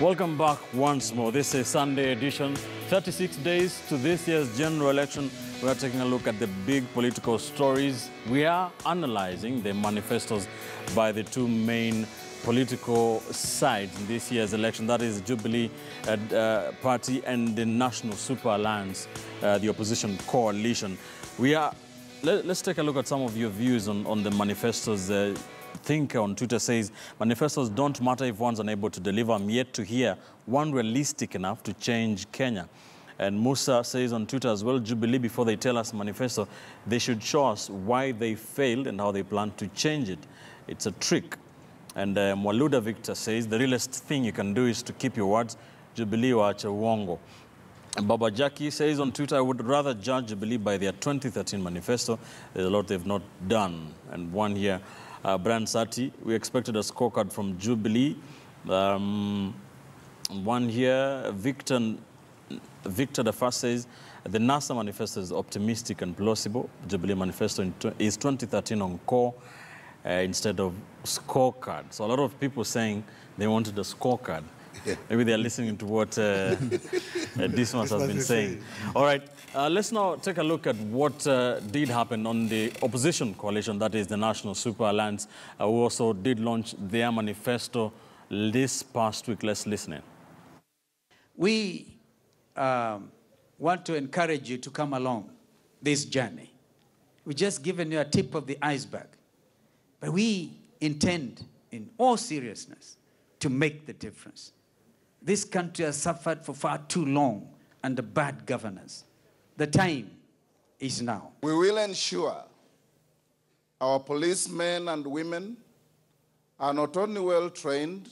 Welcome back once more. This is Sunday edition. 36 days to this year's general election. We are taking a look at the big political stories. We are analyzing the manifestos by the two main political sides in this year's election. That is Jubilee Party and the National Super Alliance, the opposition coalition. Let's take a look at some of your views on the manifestos. Thinker on Twitter says, manifestos don't matter if one's unable to deliver. I'm yet to hear one realistic enough to change Kenya. And Musa says on Twitter as well, Jubilee, before they tell us manifesto, they should show us why they failed and how they plan to change it. It's a trick. And Mwaluda Victor says, the realest thing you can do is to keep your words. Jubilee waache uongo. Baba Jackie says on Twitter, I would rather judge Jubilee by their 2013 manifesto. There's a lot they've not done. And one here, Brian Sati, we expected a scorecard from Jubilee. One here, Victor the first says, the NASA manifesto is optimistic and plausible. Jubilee manifesto is 2013 on core instead of scorecard. So a lot of people saying they wanted a scorecard. Yeah. Maybe they're listening to what Dismas has been saying. All right, let's now take a look at what did happen on the opposition coalition, that is the National Super Alliance, who also did launch their manifesto this past week. Let's listen in. We want to encourage you to come along this journey. We've just given you a tip of the iceberg. But we intend, in all seriousness, to make the difference. This country has suffered for far too long under bad governance. The time is now. We will ensure our policemen and women are not only well trained,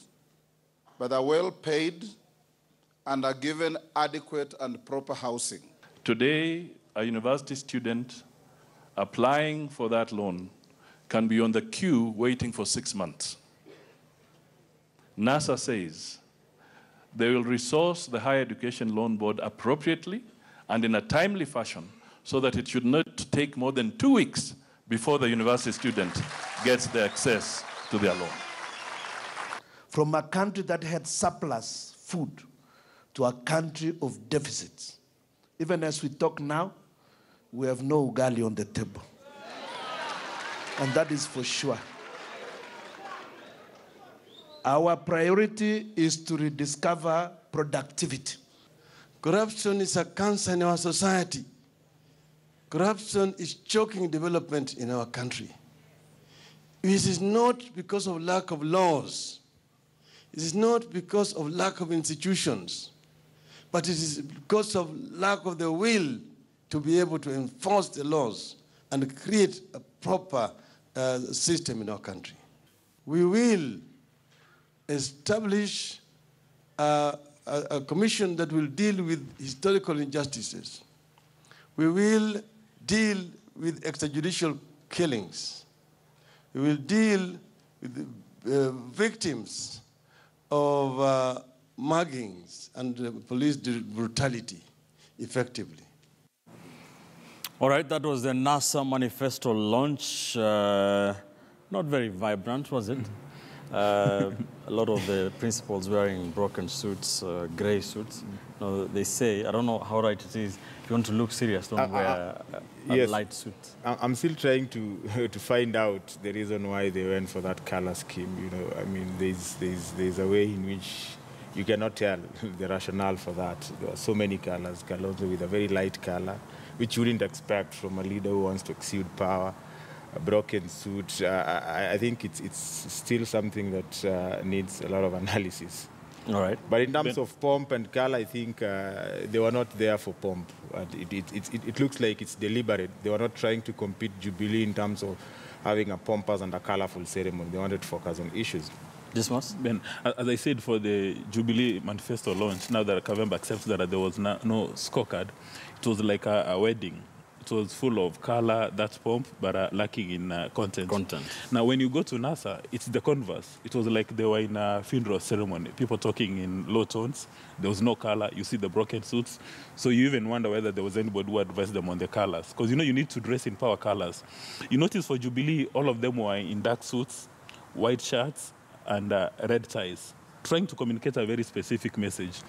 but are well paid and are given adequate and proper housing. Today, a university student applying for that loan can be on the queue waiting for 6 months. NASA says they will resource the Higher Education Loan Board appropriately and in a timely fashion so that it should not take more than 2 weeks before the university student gets the access to their loan. From a country that had surplus food to a country of deficits. Even as we talk now, we have no ugali on the table. And that is for sure. Our priority is to rediscover productivity. Corruption is a cancer in our society. Corruption is choking development in our country. It is not because of lack of laws. It is not because of lack of institutions. But it is because of lack of the will to be able to enforce the laws and create a proper system in our country. We will establish a commission that will deal with historical injustices. We will deal with extrajudicial killings. We will deal with victims of muggings and police brutality effectively. All right, that was the NASA manifesto launch. Not very vibrant, was it? A lot of the principals wearing broken suits, gray suits. No, they say, I don't know how right it is, if you want to look serious, don't wear a light suit. I'm still trying to find out the reason why they went for that color scheme. You know, I mean, there's a way in which you cannot tell the rationale for that. There are so many colors, Kalonzo with a very light color, which you wouldn't expect from a leader who wants to exude power. A broken suit. I think it's still something that needs a lot of analysis. All right. But in terms of pomp and color, I think they were not there for pomp. It looks like it's deliberate. They were not trying to compete Jubilee in terms of having a pompous and a colorful ceremony. They wanted to focus on issues. Dismas? Ben, as I said, for the Jubilee Manifesto launch, now that Kavemba accepts that there was no scorecard, it was like a wedding. It was full of color, that's pomp, but lacking in content. Now, when you go to NASA, it's the converse. It was like they were in a funeral ceremony. People talking in low tones. There was no color. You see the broken suits. So you even wonder whether there was anybody who advised them on the colors. Because, you know, you need to dress in power colors. You notice for Jubilee, all of them were in dark suits, white shirts, and red ties. trying to communicate a very specific message.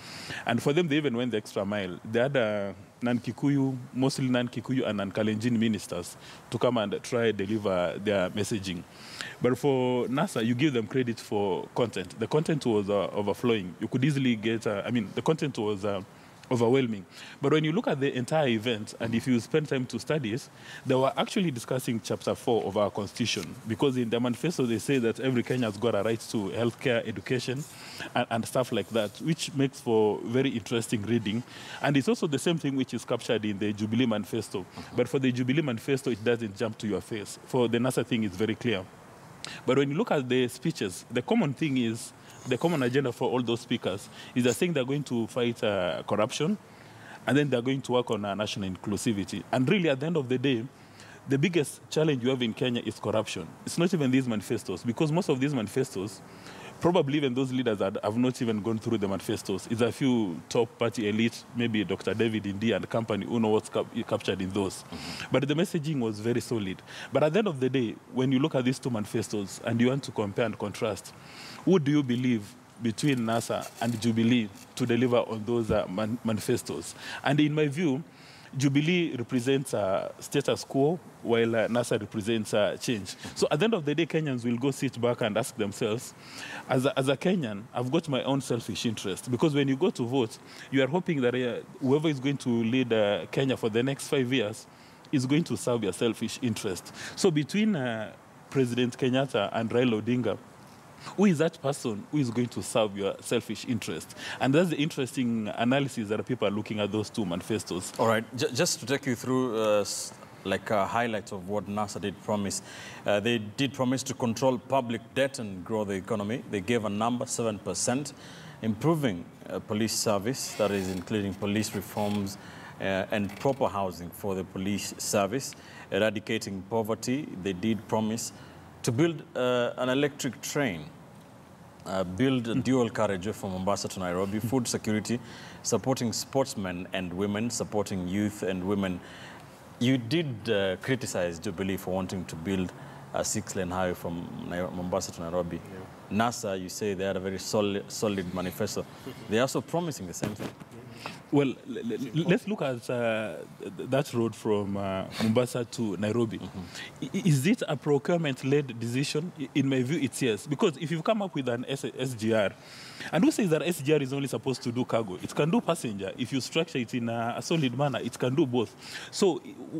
And for them, they even went the extra mile. They had non-Kikuyu, mostly non-Kikuyu and non-Kalenjin ministers to come and try deliver their messaging. But for NASA, you give them credit for content. The content was overflowing. You could easily get, the content was overwhelming. But when you look at the entire event, and if you spend time to study it, they were actually discussing Chapter 4 of our Constitution, because in the manifesto they say that every Kenyan has got a right to healthcare, education, and stuff like that, which makes for very interesting reading. And it's also the same thing which is captured in the Jubilee Manifesto. But for the Jubilee Manifesto, it doesn't jump to your face. For the NASA thing, it's very clear. But when you look at the speeches, the common thing is, the common agenda for all those speakers is they're saying they're going to fight corruption, and then they're going to work on national inclusivity. And really, at the end of the day, the biggest challenge you have in Kenya is corruption. It's not even these manifestos, because most of these manifestos, probably even those leaders that have not even gone through the manifestos, it's a few top party elite, maybe Dr. David Indi and company, who know what's captured in those. But the messaging was very solid. But at the end of the day, when you look at these two manifestos and you want to compare and contrast, who do you believe between NASA and Jubilee to deliver on those manifestos? And in my view, Jubilee represents status quo, while NASA represents change. So at the end of the day, Kenyans will go sit back and ask themselves, as a Kenyan, I've got my own selfish interest. Because when you go to vote, you are hoping that whoever is going to lead Kenya for the next 5 years is going to serve your selfish interest. So between President Kenyatta and Raila Odinga, who is that person who is going to serve your selfish interest? And that's the interesting analysis that people are looking at those two manifestos. All right, just to take you through like a highlight of what NASA did promise. They did promise to control public debt and grow the economy. They gave a number, 7%, improving police service, that is including police reforms and proper housing for the police service, eradicating poverty. They did promise to build an electric train, build a dual carriage from Mombasa to Nairobi, food security, supporting sportsmen and women, supporting youth and women. You did criticize Jubilee for wanting to build a 6-lane highway from Mombasa to Nairobi. Yeah. NASA, you say they had a very solid manifesto. They're also promising the same thing. Well, let's look at that road from Mombasa to Nairobi. Is it a procurement-led decision? In my view, it's yes. Because if you come up with an SGR, and who says that SGR is only supposed to do cargo? It can do passenger. If you structure it in a solid manner, it can do both. So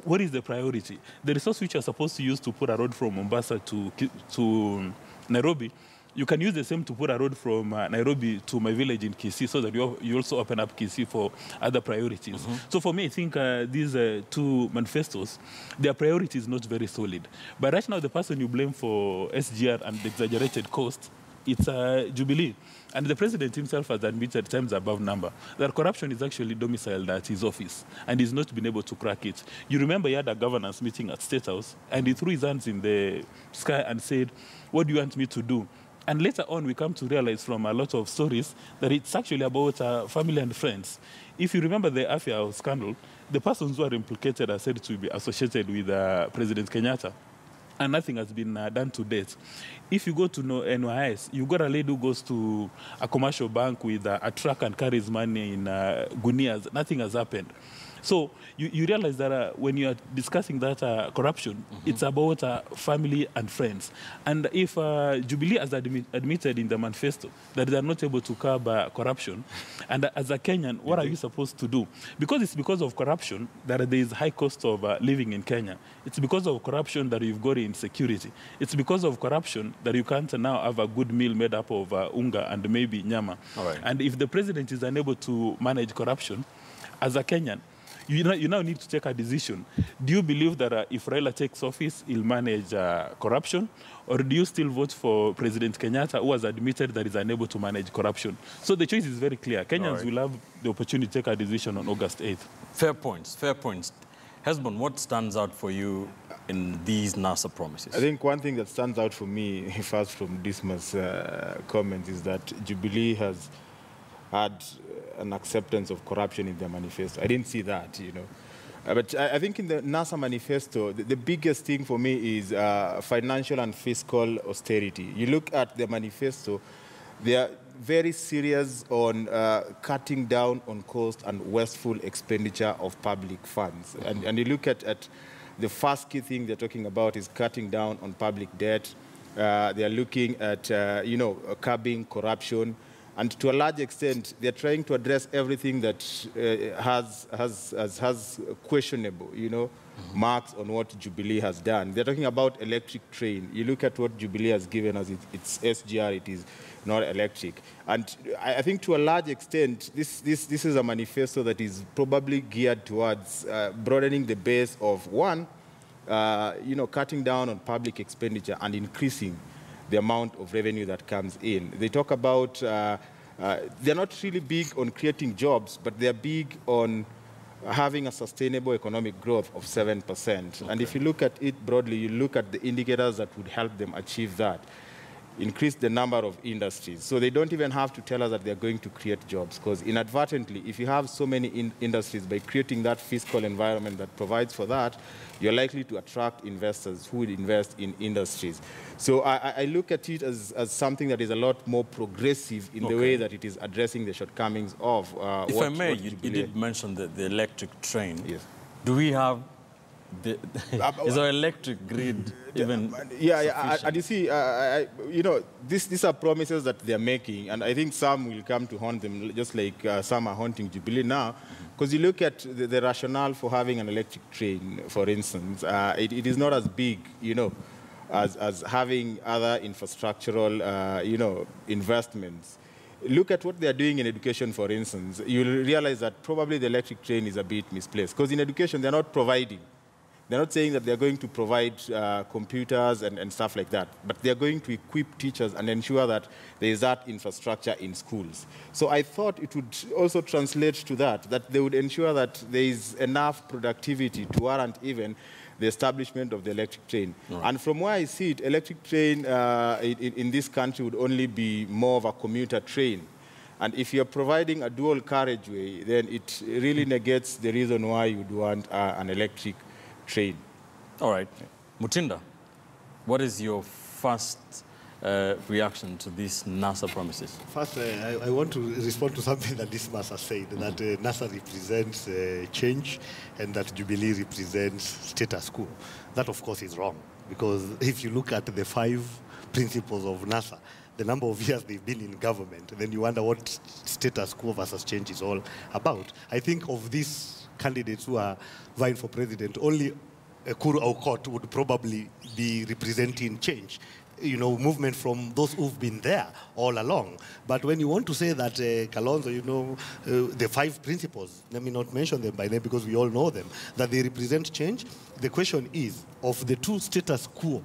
what is the priority? The resource which you're supposed to use to put a road from Mombasa to Nairobi, you can use the same to put a road from Nairobi to my village in Kisii, so that you also open up Kisii for other priorities. So for me, I think these two manifestos, their priority is not very solid. But right now, the person you blame for SGR and the exaggerated cost, it's Jubilee. And the president himself has admitted times above number that corruption is actually domiciled at his office, and he's not been able to crack it. You remember he had a governance meeting at State House, and he threw his hands in the sky and said, "What do you want me to do?" And later on, we come to realize from a lot of stories that it's actually about family and friends. If you remember the Afia scandal, the persons who are implicated are said to be associated with President Kenyatta, and nothing has been done to date. If you go to NYS, you got a lady who goes to a commercial bank with a truck and carries money in gunias. Nothing has happened. So you realize that when you are discussing that corruption, it's about family and friends. And if Jubilee has admitted in the manifesto that they are not able to curb corruption, and as a Kenyan, what are you supposed to do? Because it's because of corruption that there is high cost of living in Kenya. It's because of corruption that you've got insecurity. It's because of corruption that you can't now have a good meal made up of unga and maybe nyama. Right. And if the president is unable to manage corruption, as a Kenyan, you now need to take a decision. Do you believe that if Raila takes office, he'll manage corruption? Or do you still vote for President Kenyatta, who has admitted that he's unable to manage corruption? So the choice is very clear. Kenyans will have the opportunity to take a decision on August 8th. Fair points, fair points. Hesbon, what stands out for you in these NASA promises? I think one thing that stands out for me, first from Dismas' comments, is that Jubilee has had an acceptance of corruption in their manifesto. I didn't see that, you know. But I think in the NASA manifesto, the biggest thing for me is financial and fiscal austerity. You look at the manifesto, They are very serious on cutting down on cost and wasteful expenditure of public funds. And you look at the first key thing they're talking about is cutting down on public debt. They are looking at, curbing corruption. And to a large extent, they're trying to address everything that has questionable, marks on what Jubilee has done. They're talking about electric train. You look at what Jubilee has given us, it's SGR, it is not electric. And I think to a large extent, this is a manifesto that is probably geared towards broadening the base of, one, cutting down on public expenditure and increasing the amount of revenue that comes in. They talk about, they're not really big on creating jobs, but they're big on having a sustainable economic growth of 7%. Okay. And if you look at it broadly, you look at the indicators that would help them achieve that. Increase the number of industries. So they don't even have to tell us that they're going to create jobs, because inadvertently, if you have so many industries, by creating that fiscal environment that provides for that, you're likely to attract investors who would invest in industries. So I look at it as something that is a lot more progressive in the way that it is addressing the shortcomings of If I may, you did mention the electric train. Yes. Do we have is our electric grid even sufficient? And you see, these are promises that they're making, and I think some will come to haunt them, just like some are haunting Jubilee now, because you look at the rationale for having an electric train, for instance, it is not as big, as having other infrastructural, investments. Look at what they are doing in education, for instance. You'll realize that probably the electric train is a bit misplaced, because in education, they're not providing. They're not saying that they're going to provide computers and stuff like that, but they're going to equip teachers and ensure that there is that infrastructure in schools. So I thought it would also translate to that they would ensure that there is enough productivity to warrant even the establishment of the electric train. Right. And from where I see it, electric train in this country would only be more of a commuter train. And if you're providing a dual carriageway, then it really negates the reason why you'd want an electric train. All right. Mutinda, what is your first reaction to these NASA promises? First, I want to respond to something that this NASA said, that NASA represents change and that Jubilee represents status quo. That, of course, is wrong, because if you look at the 5 principles of NASA, the number of years they've been in government, then you wonder what status quo versus change is all about. I think of these candidates who are vying for president, only Kuru Aukot would probably be representing change. Movement from those who've been there all along. But when you want to say that Kalonzo, the 5 principles, let me not mention them by name because we all know them, that they represent change, the question is, of the 2 status quo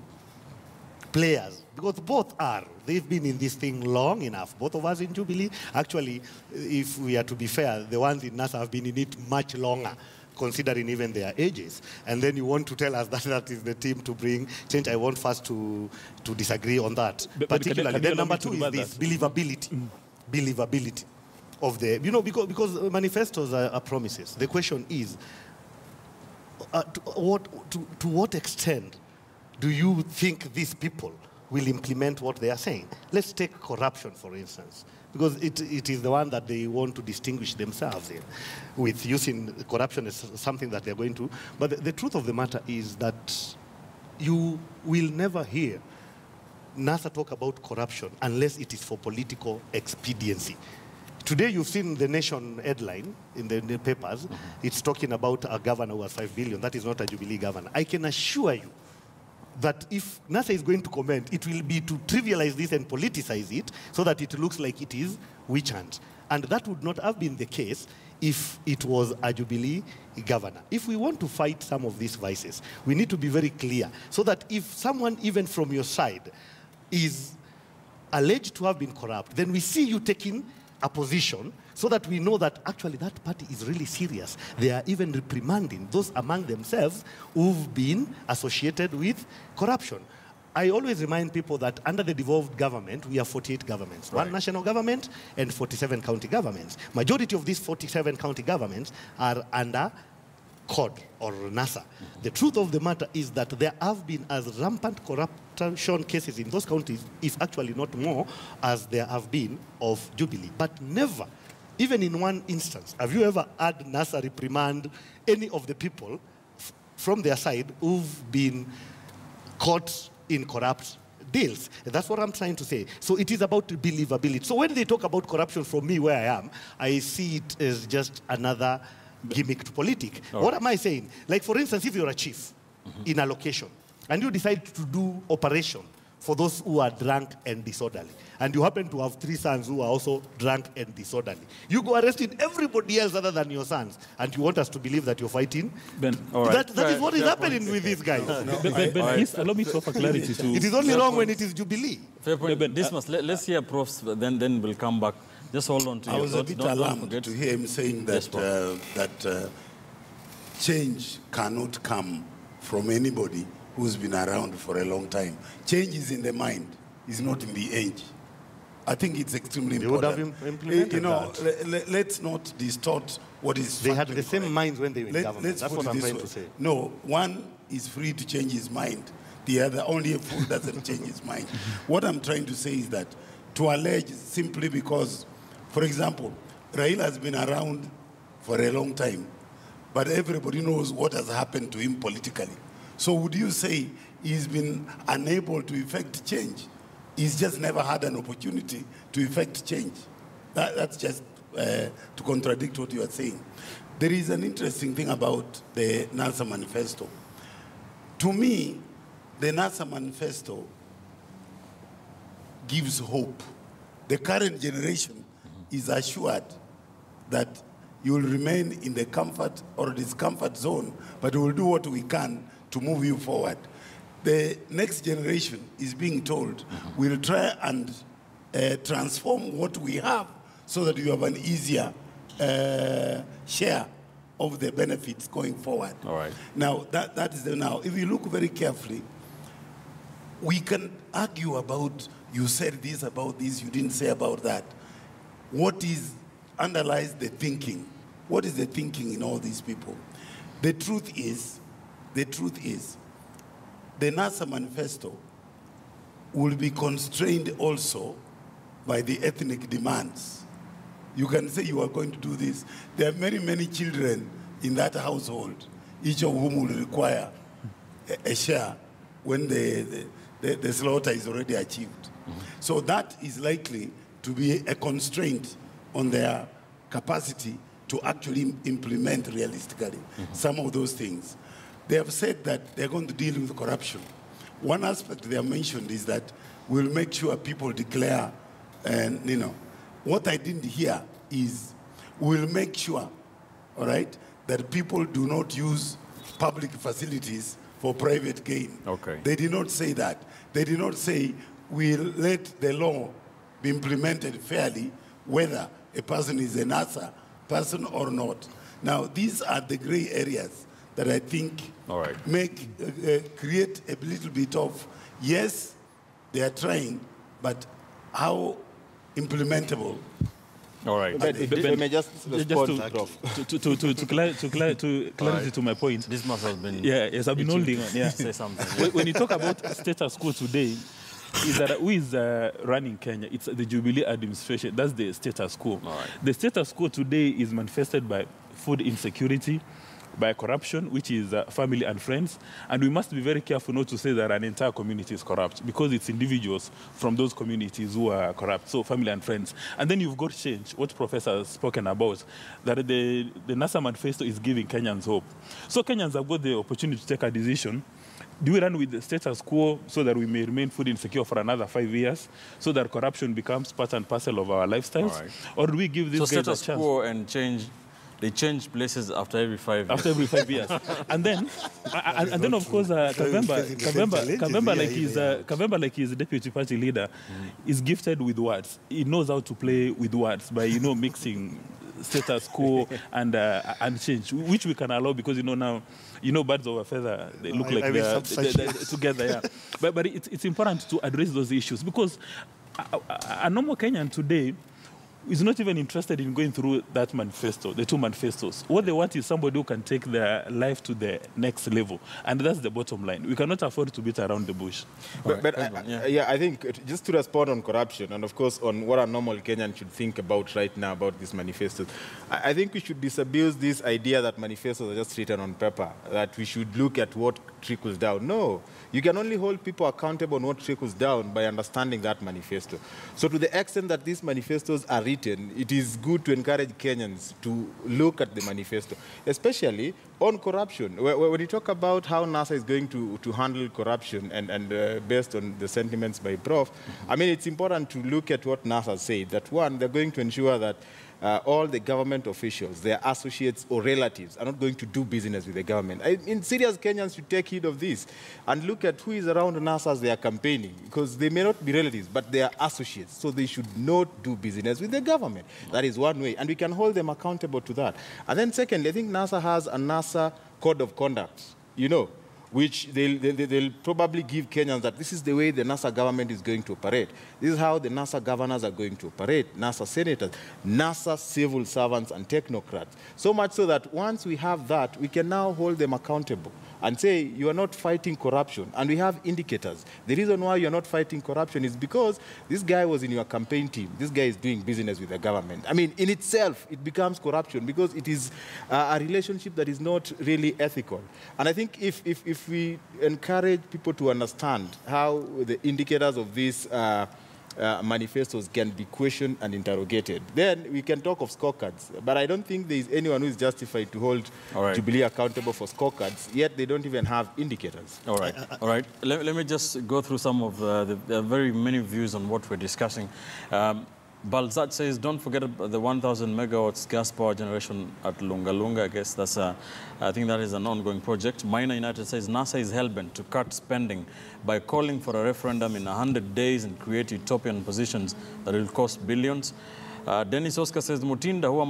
players, because both are, they've been in this thing long enough, both of us in Jubilee. Actually, if we are to be fair, the ones in NASA have been in it much longer, considering even their ages. And then you want to tell us that that is the team to bring change. I want first to disagree on that. Particularly, then number 2 is this believability. Believability of the, because manifestos are promises. The question is, to what extent do you think these people will implement what they are saying? Let's take corruption, for instance, because it is the one that they want to distinguish themselves in, with using corruption as something that they're going to. But the truth of the matter is that you will never hear NASA talk about corruption unless it is for political expediency. Today, you've seen the Nation headline in the papers. It's talking about a governor who has 5 billion. That is not a Jubilee governor. I can assure you that if NASA is going to comment, it will be to trivialize this and politicize it so that it looks like it is witch hunt. And that would not have been the case if it was a Jubilee governor. If we want to fight some of these vices, we need to be very clear so that if someone, even from your side, is alleged to have been corrupt, then we see you taking a position so that we know that actually that party is really serious. They are even reprimanding those among themselves who've been associated with corruption. I always remind people that under the devolved government, we have 48 governments. Right. 1 national government and 47 county governments. Majority of these 47 county governments are under COD or NASA. The truth of the matter is that there have been as rampant corruption cases in those counties, if actually not more, as there have been of Jubilee. But never, even in one instance, have you ever had NASA reprimand any of the people from their side who've been caught in corrupt deals? That's what I'm trying to say. So it is about believability. So when they talk about corruption from me where I am, I see it as just another gimmick to politics. What am I saying? Like, for instance, if you're a chief in a location and you decide to do operation for those who are drunk and disorderly, and you happen to have 3 sons who are also drunk and disorderly, you go arresting everybody else other than your sons, and you want us to believe that you're fighting? Ben, all right. That is what is happening with these guys. Ben, please allow me to offer clarity to... It is only wrong when it is Jubilee. Fair point. Ben, let's hear Prof's, then we'll come back. Just hold on to I your was thoughts. a bit Don't alarmed forget. to hear him saying that, Yes, that change cannot come from anybody who's been around for a long time. Change is in the mind, is not in the age. I think it's extremely They would important. have implemented you know, that. let's not distort what is They had the factually same correct. minds when they were in government. Let's That's put what it I'm this trying way. to say. No, one is free to change his mind. The other, only a fool doesn't change his mind. What I'm trying to say is that to allege simply because, for example, Raila has been around for a long time, but everybody knows what has happened to him politically. So would you say he's been unable to effect change? He's just never had an opportunity to effect change. That's just to contradict what you are saying. There is an interesting thing about the NASA Manifesto. To me, the NASA Manifesto gives hope. The current generation is assured that you will remain in the comfort or discomfort zone, but we will do what we can to move you forward. The next generation is being told, we'll try and transform what we have so that you have an easier share of the benefits going forward. All right. Now, that is the now. If you look very carefully, we can argue about, you said this about this, you didn't say about that. What underlies the thinking? What is the thinking in all these people? The truth is, the NASA Manifesto will be constrained also by the ethnic demands. You can say you are going to do this. There are many, many children in that household, each of whom will require a share when the slaughter is already achieved. So that is likely to be a constraint on their capacity to actually implement realistically some of those things. They have said that they're going to deal with corruption. One aspect they have mentioned is that we'll make sure people declare, and what I didn't hear is we'll make sure, all right, that people do not use public facilities for private gain. Okay. They did not say that. They did not say we'll let the law be implemented fairly, whether a person is a NASA person or not. Now, these are the gray areas that I think create a little bit of, yes, they are trying, but how implementable? All right. But let me just respond, Prof. To clarity to my point. This must have been... Yes, I've been holding on. Yeah. Say something. When you talk about status quo today, is that who is running Kenya? It's the Jubilee administration. That's the status quo. All right. The status quo today is manifested by food insecurity, by corruption, which is family and friends. And we must be very careful not to say that an entire community is corrupt, because it's individuals from those communities who are corrupt, so family and friends. And then you've got change, what Professor has spoken about, that the NASA Manifesto is giving Kenyans hope. So Kenyans have got the opportunity to take a decision. Do we run with the status quo so that we may remain food insecure for another 5 years, so that corruption becomes part and parcel of our lifestyles? All right. Or do we give this guys a chance? Status quo and change, they change places after every 5 years. After every 5 years. And then of course, Kavemba, like his deputy party leader, is gifted with words. He knows how to play with words by, mixing status quo and change, which we can allow because, now, birds of a feather, they look like they're together. Yeah. But it's important to address those issues because a normal Kenyan today is not even interested in going through that manifesto, the two manifestos. What they want is somebody who can take their life to the next level. And that's the bottom line. We cannot afford to beat around the bush. But I think just to respond on corruption and, of course, on what a normal Kenyan should think about right now about this manifesto, I think we should disabuse this idea that manifestos are just written on paper, that we should look at what trickles down. No. You can only hold people accountable on what trickles down by understanding that manifesto. So to the extent that these manifestos are written, it is good to encourage Kenyans to look at the manifesto, especially on corruption. When you talk about how NASA is going to handle corruption and based on the sentiments by Prof, I mean, it's important to look at what NASA said, that one, they're going to ensure that all the government officials, their associates or relatives are not going to do business with the government. Serious Kenyans should take heed of this and look at who is around NASA as they are campaigning, because they may not be relatives, but they are associates, so they should not do business with the government. That is one way, and we can hold them accountable to that. And then secondly, I think NASA has a NASA code of conduct, you know, which they'll probably give Kenyans that this is the way the NASA government is going to operate. This is how the NASA governors are going to operate, NASA senators, NASA civil servants and technocrats. So much so that once we have that, we can now hold them accountable and say, you are not fighting corruption. And we have indicators. The reason why you're not fighting corruption is because this guy was in your campaign team. This guy is doing business with the government. I mean, in itself, it becomes corruption because it is a relationship that is not really ethical. And I think if we encourage people to understand how the indicators of these manifestos can be questioned and interrogated, then we can talk of scorecards. But I don't think there is anyone who is justified to hold Jubilee accountable for scorecards, yet they don't even have indicators. All right. All right. Let me just go through some of the very many views on what we're discussing. Balzat says, don't forget about the 1,000 megawatts gas power generation at Lunga Lunga. I guess that's I think that is an ongoing project. Minor United says, NASA is hellbent to cut spending by calling for a referendum in 100 days and create utopian positions that will cost billions. Dennis Oscar says, Mutinda, who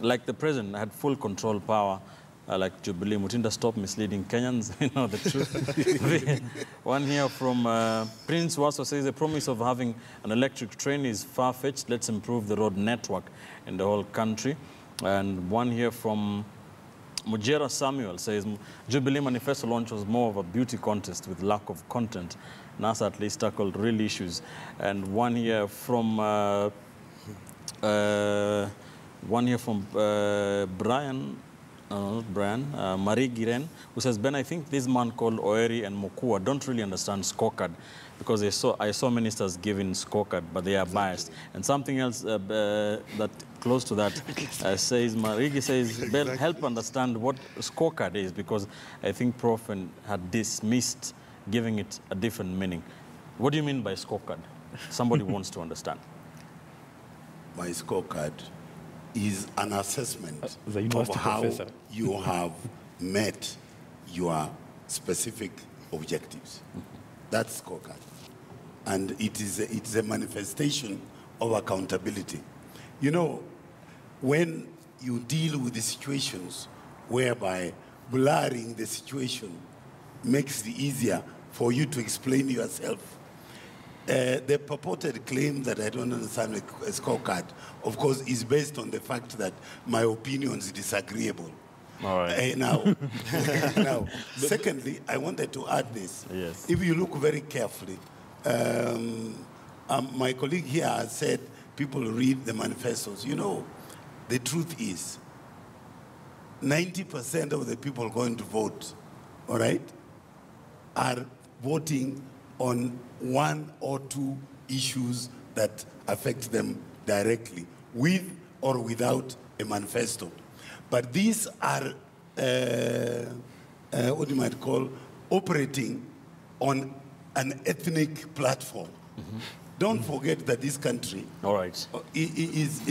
like the president, had full control power. Like Jubilee, Mutinda, stop misleading Kenyans. You know the truth. One here from Prince Waso says, the promise of having an electric train is far-fetched. Let's improve the road network in the whole country. And one here from Mujera Samuel says, Jubilee Manifesto launch was more of a beauty contest with lack of content. NASA at least tackled real issues. And one here from Brian. Not Brian, Marie Giren, who says, Ben, I think this man called Oeri and Mokua don't really understand scorecard because I saw ministers giving scorecard, but they are biased. And something else that close to that says, Marigi says, Ben, help understand what scorecard is, because I think Prof had dismissed giving it a different meaning. What do you mean by scorecard? Somebody wants to understand. My scorecard is an assessment of how you have met your specific objectives. That's scorecard. And it's a manifestation of accountability. You know, when you deal with the situations whereby blurring the situation makes it easier for you to explain yourself, the purported claim that I don't understand a scorecard, of course, is based on the fact that my opinion is disagreeable. All right. Now, secondly, I wanted to add this. Yes. If you look very carefully, my colleague here has said people read the manifestos. You know, the truth is 90% of the people going to vote, all right, are voting on one or two issues that affect them directly, with or without a manifesto. But these are, what you might call, operating on an ethnic platform. Mm-hmm. Don't forget that this country All right. is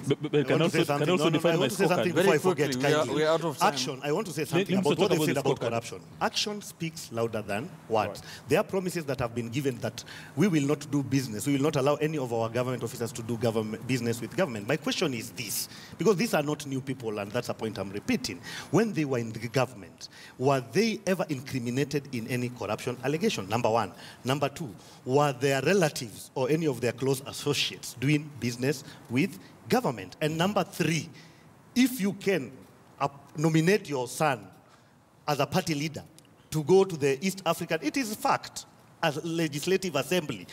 But can also define my scorecard. Before I forget, we are out of time. Action. I want to say something about what they said about corruption. Action speaks louder than words. Right. There are promises that have been given that we will not do business. We will not allow any of our government officers to do business with government. My question is this, because these are not new people, and that's a point I'm repeating. When they were in the government, were they ever incriminated in any corruption allegation? Number one. Number two, were their relatives or any of their close associates doing business with government. And number 3, if you can nominate your son as a party leader to go to the East African, it is fact, as legislative assembly,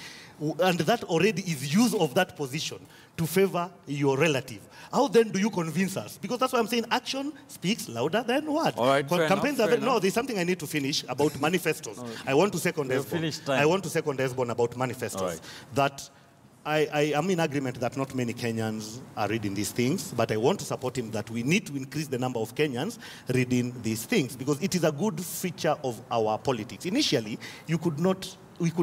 and that already is use of that position to favor your relative. How then do you convince us? Because that's why I'm saying action speaks louder than words. All right, Campaigns are no, there's something I need to finish about manifestos. I want to second Esbon. I want to second Esbon about manifestos. Right. That I am in agreement that not many Kenyans are reading these things, but I want to support him that we need to increase the number of Kenyans reading these things because it is a good feature of our politics. Initially, we could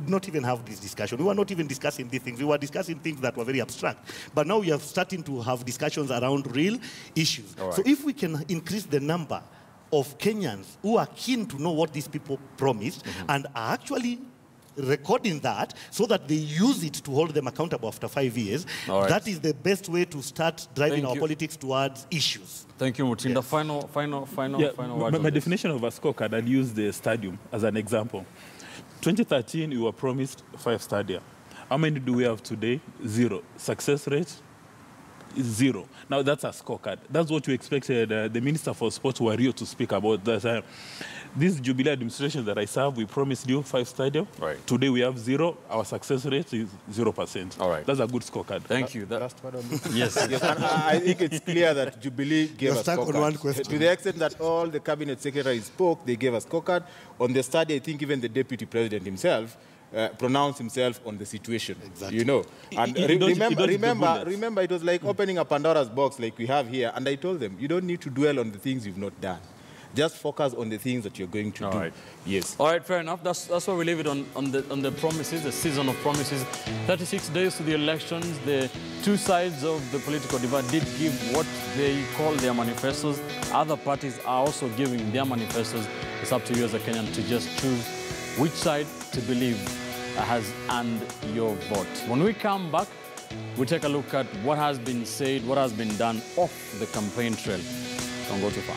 not even have this discussion. We were not even discussing these things. We were discussing things that were very abstract. But now we are starting to have discussions around real issues. Right. So if we can increase the number of Kenyans who are keen to know what these people promised and are actually recording that so that they use it to hold them accountable after 5 years, that is the best way to start driving our politics towards issues. Thank you, Mutinda. Yes. Final word. My definition of a scorecard, I'll use the stadium as an example. 2013, we were promised 5 stadia. How many do we have today? 0. Success rate is 0. Now, that's a scorecard. That's what we expected the Minister for Sports, Wario, to speak about. That, this Jubilee administration that I serve, we promised you 5 stadia. Right. Today, we have 0. Our success rate is 0%. All right. That's a good scorecard. Thank you. Last word on this. Yes. Yes, and I think it's clear that Jubilee gave us stuck on one question. To the extent that all the cabinet secretaries spoke, they gave us scorecard. On the study, I think even the deputy president himself pronounced himself on the situation. Exactly. You know. And remember, it was like opening a Pandora's box like we have here. And I told them, you don't need to dwell on the things you've not done. Just focus on the things that you're going to do. Right. Yes. All right, fair enough. That's why we leave it on the promises, the season of promises. 36 days to the elections. The two sides of the political divide did give what they call their manifestos. Other parties are also giving their manifestos. It's up to you as a Kenyan to just choose which side to believe has earned your vote. When we come back, we take a look at what has been said, what has been done off the campaign trail. Don't go too far.